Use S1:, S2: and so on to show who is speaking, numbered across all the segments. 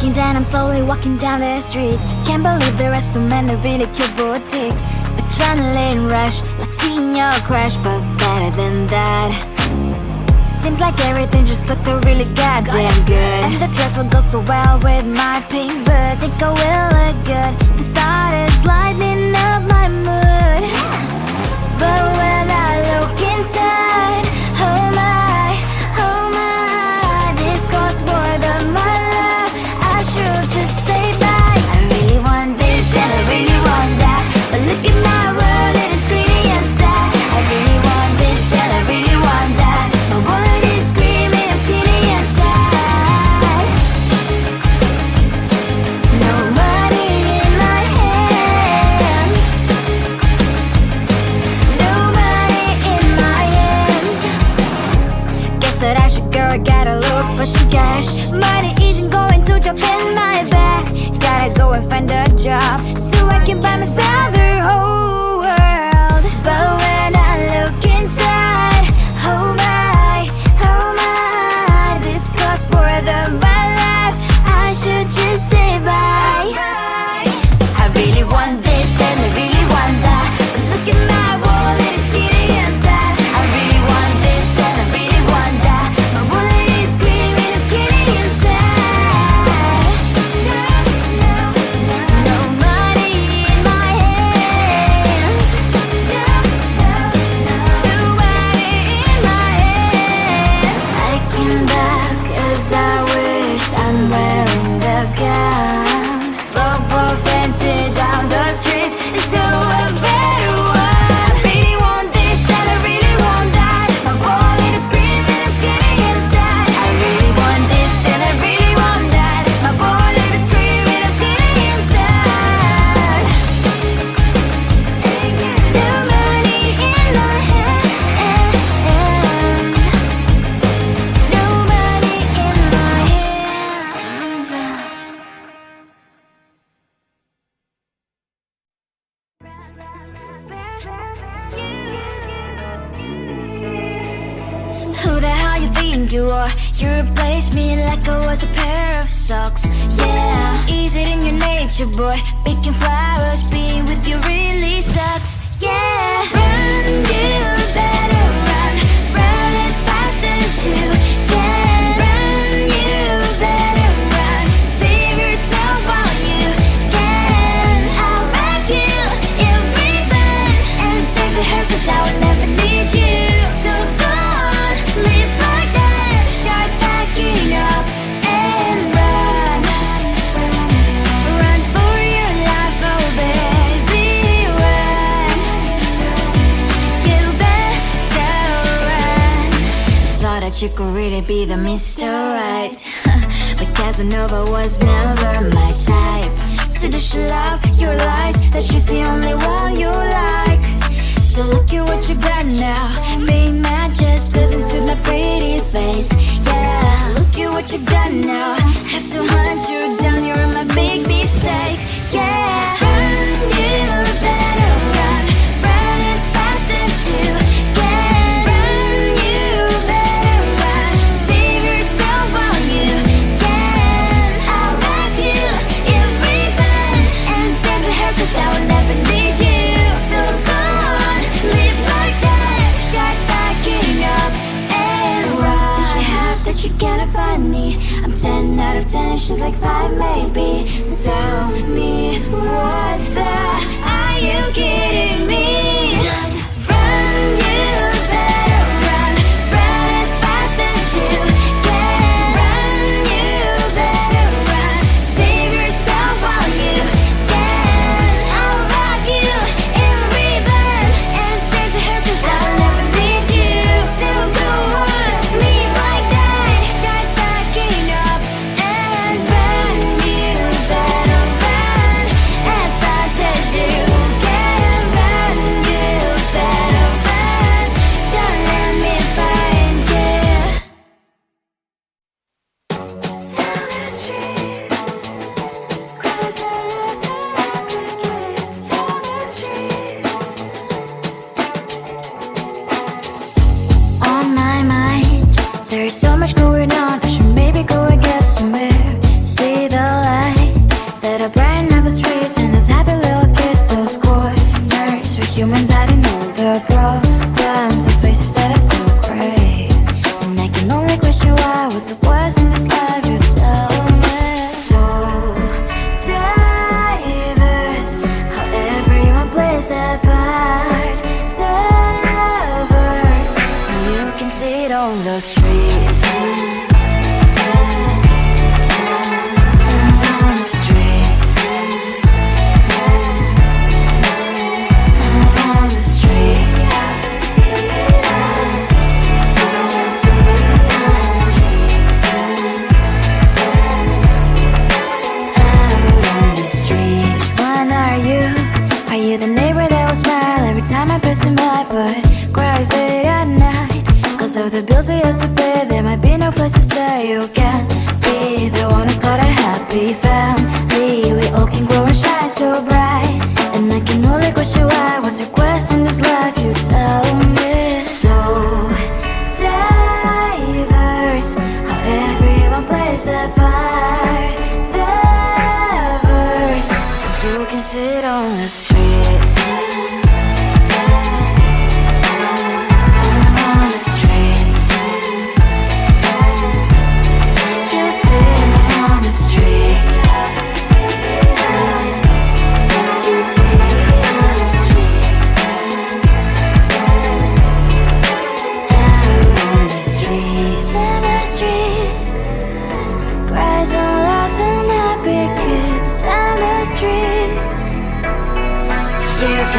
S1: Breaking down, I'm slowly walking down the streets. Can't believe there are so many really cute boutiques. Adrenaline rush, like seeing your crush, but better than that. Seems like everything just looks so really goddamn good. And the dress will go so well with my pink boots. Think I will look good. The start is lighting up my mood. But when I look inside, oh my, this costs more than my love. I should just say bye. I really want this and I really want that, but look at my world and it's greedy and sad. I really want this and I really want that. My wallet is screaming, I'm skinny and sad. No money in my hand. No money in my hand. Guess that I should go, I gotta look for some cash. Money isn't going to jump in my bag. Gotta go and find a job so I can buy myself the whole world. But when I look inside, oh my, this costs more than my life. I should just say bye. I really want this and I really want that, but look at my wallet, it's skinny and sad. I really want this and I really want that. My wallet is screaming, I'm skinny and sad. No money in my hand. No money in my hand. I came back as I wished. I'm wearing the gown. Robo fancy down the streets into a better one. Really want this and I really want that. My wallet is screaming, it's getting inside. I really want this and I really want that. My wallet is screaming, it's getting inside. No money in my hand. No money in my hands. Who the hell you think you are? You replaced me like I was a pair of socks. Yeah, is it in your nature, boy? Picking flowers, being with you really sucks. Yeah, run, you better run. Run as fast as you can. Run, you better run. Save yourself while you can. I'll wrap you in ribbon and send to her, 'cause I will never need you. So go on, live like that. Start packing up and run. Run for your life, oh baby, run. You better run. Thought that you could really be the Mr. Right, but Casanova was never my type. So does she love your lies, that she's the only one you like? So look at what you've done now. Being mad just doesn't suit my pretty face. Yeah, look at what you've done now. Have to hunt you down, you're my big mistake. Yeah, run, you better run. Run as fast as you can. Run, you better run. Save yourself while you can. I'll wrap you in ribbon and send to her, 'cause I will never need you. So go on, live like that. Start packing up and run. What does she have that you cannot find me? I'm 10 out of 10, she's like 5 maybe. So tell me, what the, are you kidding me? Run, you better run. Run as fast as you can. Run, you better run. Save yourself while you can. I'll wrap you in ribbon and send to her, 'cause I'll never need you. So go on, live like that. Start packing up and run. You better run as fast as you can. Run, you better run. Don't let me find you. Tell the street, 'cause I love the crickets. Tell the street. On my mind, there's so much going on. I should maybe go and get somewhere. See the on the streets. On the streets. On the streets. The neighbor that will smile every time I pass him by, but cries late at night. Cause of the bills I used to pay, there might be no place to stay. You can be the one who's got a happy family. We all can grow and shine so bright. And I can only question why. What's your quest in this life? You tell me. So diverse, how everyone plays their part. Their verse, you can sit on the street.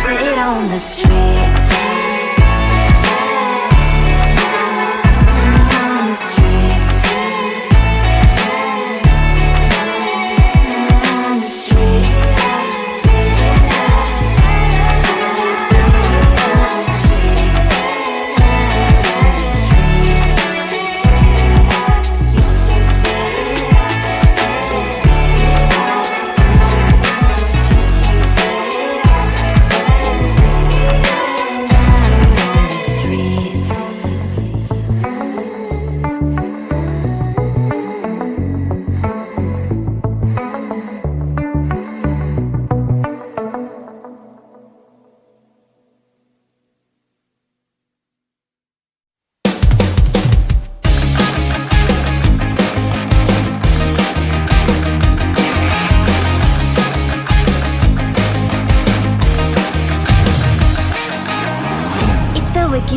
S1: Sit on the streets. On the streets. On the streets.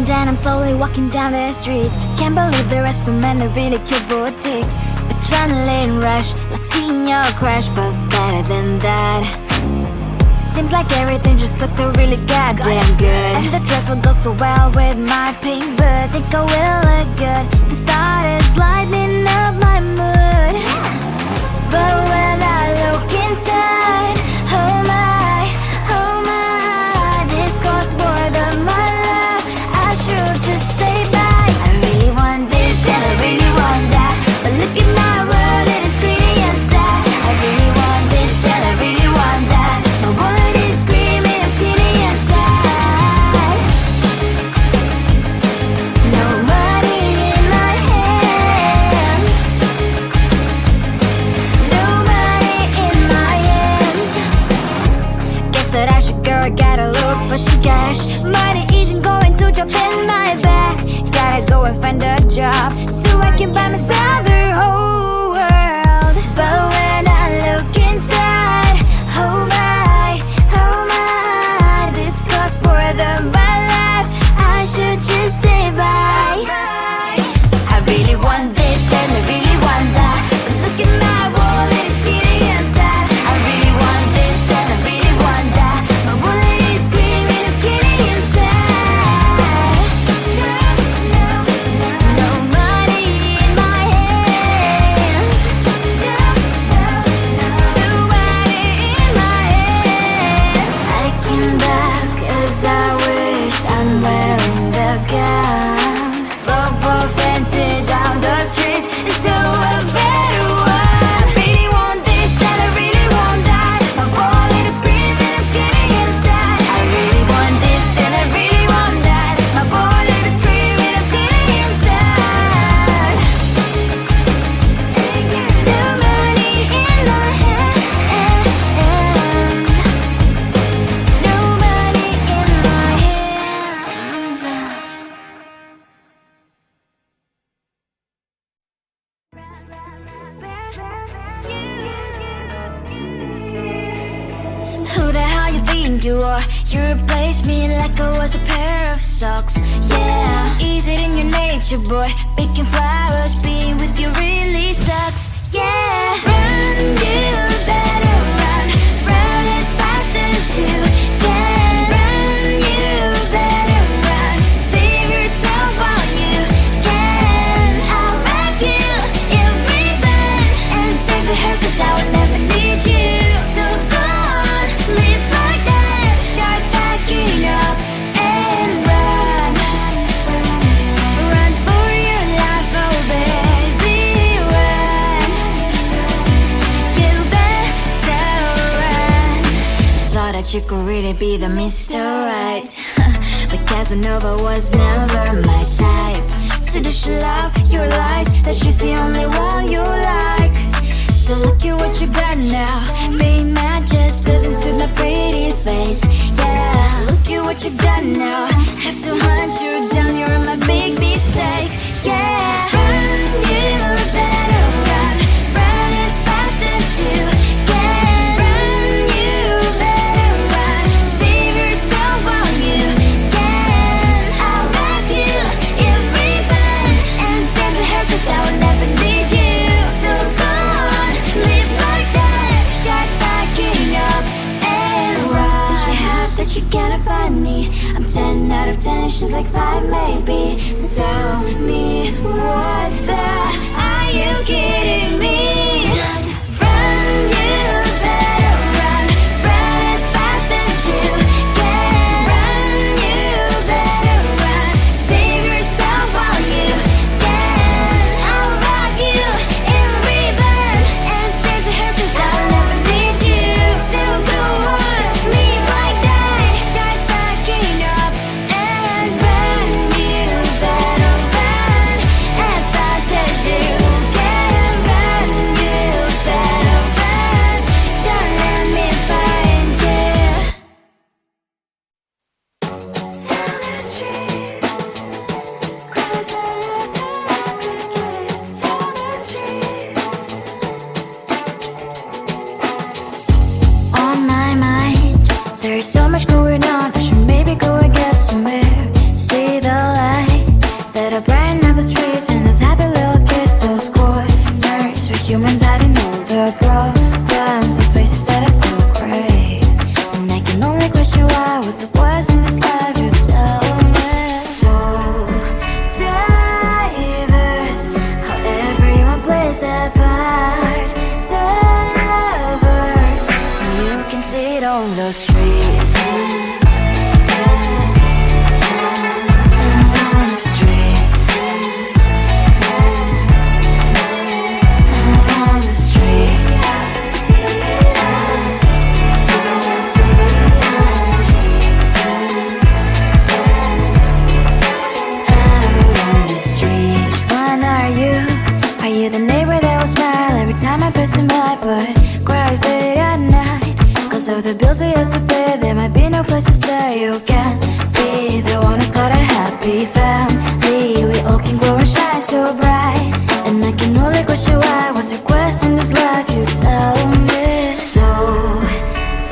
S1: And I'm slowly walking down the streets. Can't believe the rest of men are really cute boutiques. Adrenaline rush, like seeing your crush, but better than that. Seems like everything just looks so really goddamn good. And the dress will go so well with my pink boots. Think I will look good. The start is lighting up my mood. But when I look inside, oh my, this costs more than my love. I should just say bye. I really want this and I really want that, but look at my world, it is pretty and sad. I really want this and I really want that. My wallet is screaming, I'm skinny and sad. No money in my hand. No money in my hand. Guess that I should go, gotta look for some cash. Money isn't going to jump in my back. Gotta go and find a job so I can buy myself the whole world. But when I look inside, oh my, this costs more than my life. I should just say bye. I really want this and I really want that, but look at my wallet, it's skinny and sad. I really want this and I really want that. My wallet is screaming, I'm skinny and sad. No money in my hand. No money in my hand. I came back as I wish I'm wearing the gown. Football fancy down the streets, it's so a better one. I really want this and I really want that. My wallet is screaming, I'm skinny inside. I really want this and I really want that. My wallet is screaming, I'm skinny inside. No money in my hand. No money in my hands. Who the hell you think you are? You replaced me like I was a pair of socks. Yeah, is it in your nature? nature, boy. Picking flowers, being with you really sucks. Yeah, run, you better run. Run as fast as you can. Run, you better run. Save yourself while you can. I'll wrap you in ribbon and send to her, 'cause I will never need you. So go on, live like that. Start packing up and run. Run for your life, oh baby, run. You better run. Thought that you could really be the Mr. Right, but Casanova was never my type. So does she love your lies, that she's the only one you like? So look at what you've done now. Being mad just doesn't suit my pretty face. Yeah, look at what you've done now. Have to hunt you down, you're my big mistake. Yeah, run, you better run. Run as fast as you can. Run, you better run. Save yourself while you can. I'll wrap you in ribbon and send to her, 'cause I will never need you. So go on, live like that. Start packing up and run. Does she have that you cannot find me? I'm 10 out of 10, she's like 5 maybe. So tell me, what the, are you kidding me? Run, you better run. Run as fast as you can. Run, you better run. Save yourself while you can. I'll rock you in ribbon and send to her, 'cause I will never need you. So go on, live like that. Start packing up and run. You better run as fast as you can. Run, you better run. Don't let me find you. Tell the street, cries out crickets. Tell the street. On my mind, there's so much going on. I should maybe go and get some air. See the lights that are brighten up the streets, and those happy little kids, those corners where humans hiding all the problems, the places that are so great. And I can only question why, what's the worst in this life, you tell me. So diverse, how everyone plays their part. Diverse, you can see it on the streets. On the streets. On the streets. Out on the streets. When are you? Are you the neighbor that will smile every time I pass him by, but cries late at night? 'Cause of the bills he has to pay, there might be no place to stay. You can't be the one who's got a happy family. We all can glow and shine so bright, and I can only question why, what's your quest in this life, you tell me. So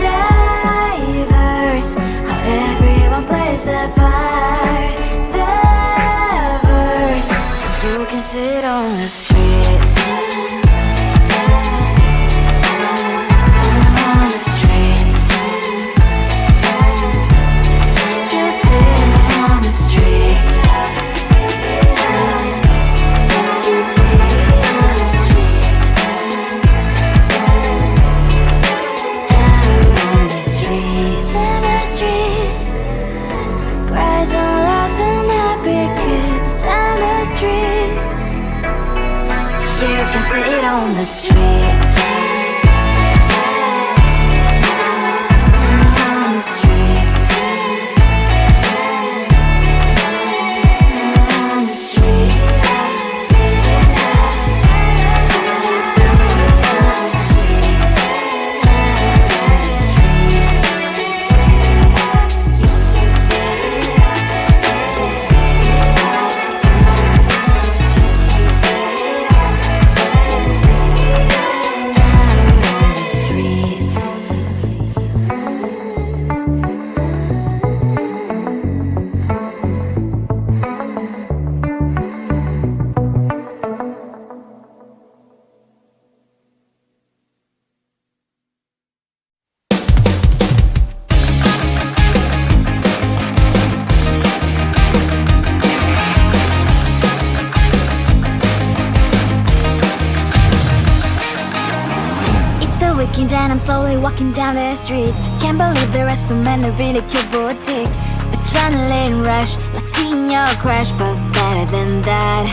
S1: diverse, how everyone plays their part. Diverse, you can see it on the streets. On the streets. You see it on the streets. Out on the streets. In the streets. Cries and laughing happy kids. On the streets. You can see it on the streets. On the streets. On the streets. breaking down, I'm slowly walking down the streets. Can't believe the rest of men are really cute boutiques. Adrenaline rush, like seeing your crush, but better than that.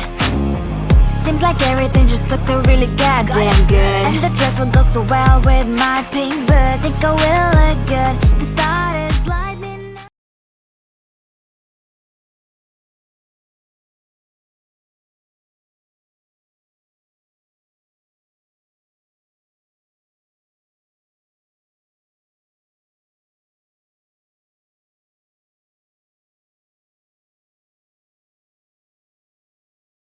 S1: Seems like everything just looks so really goddamn good. And the dress will go so well with my pink boots. Think I will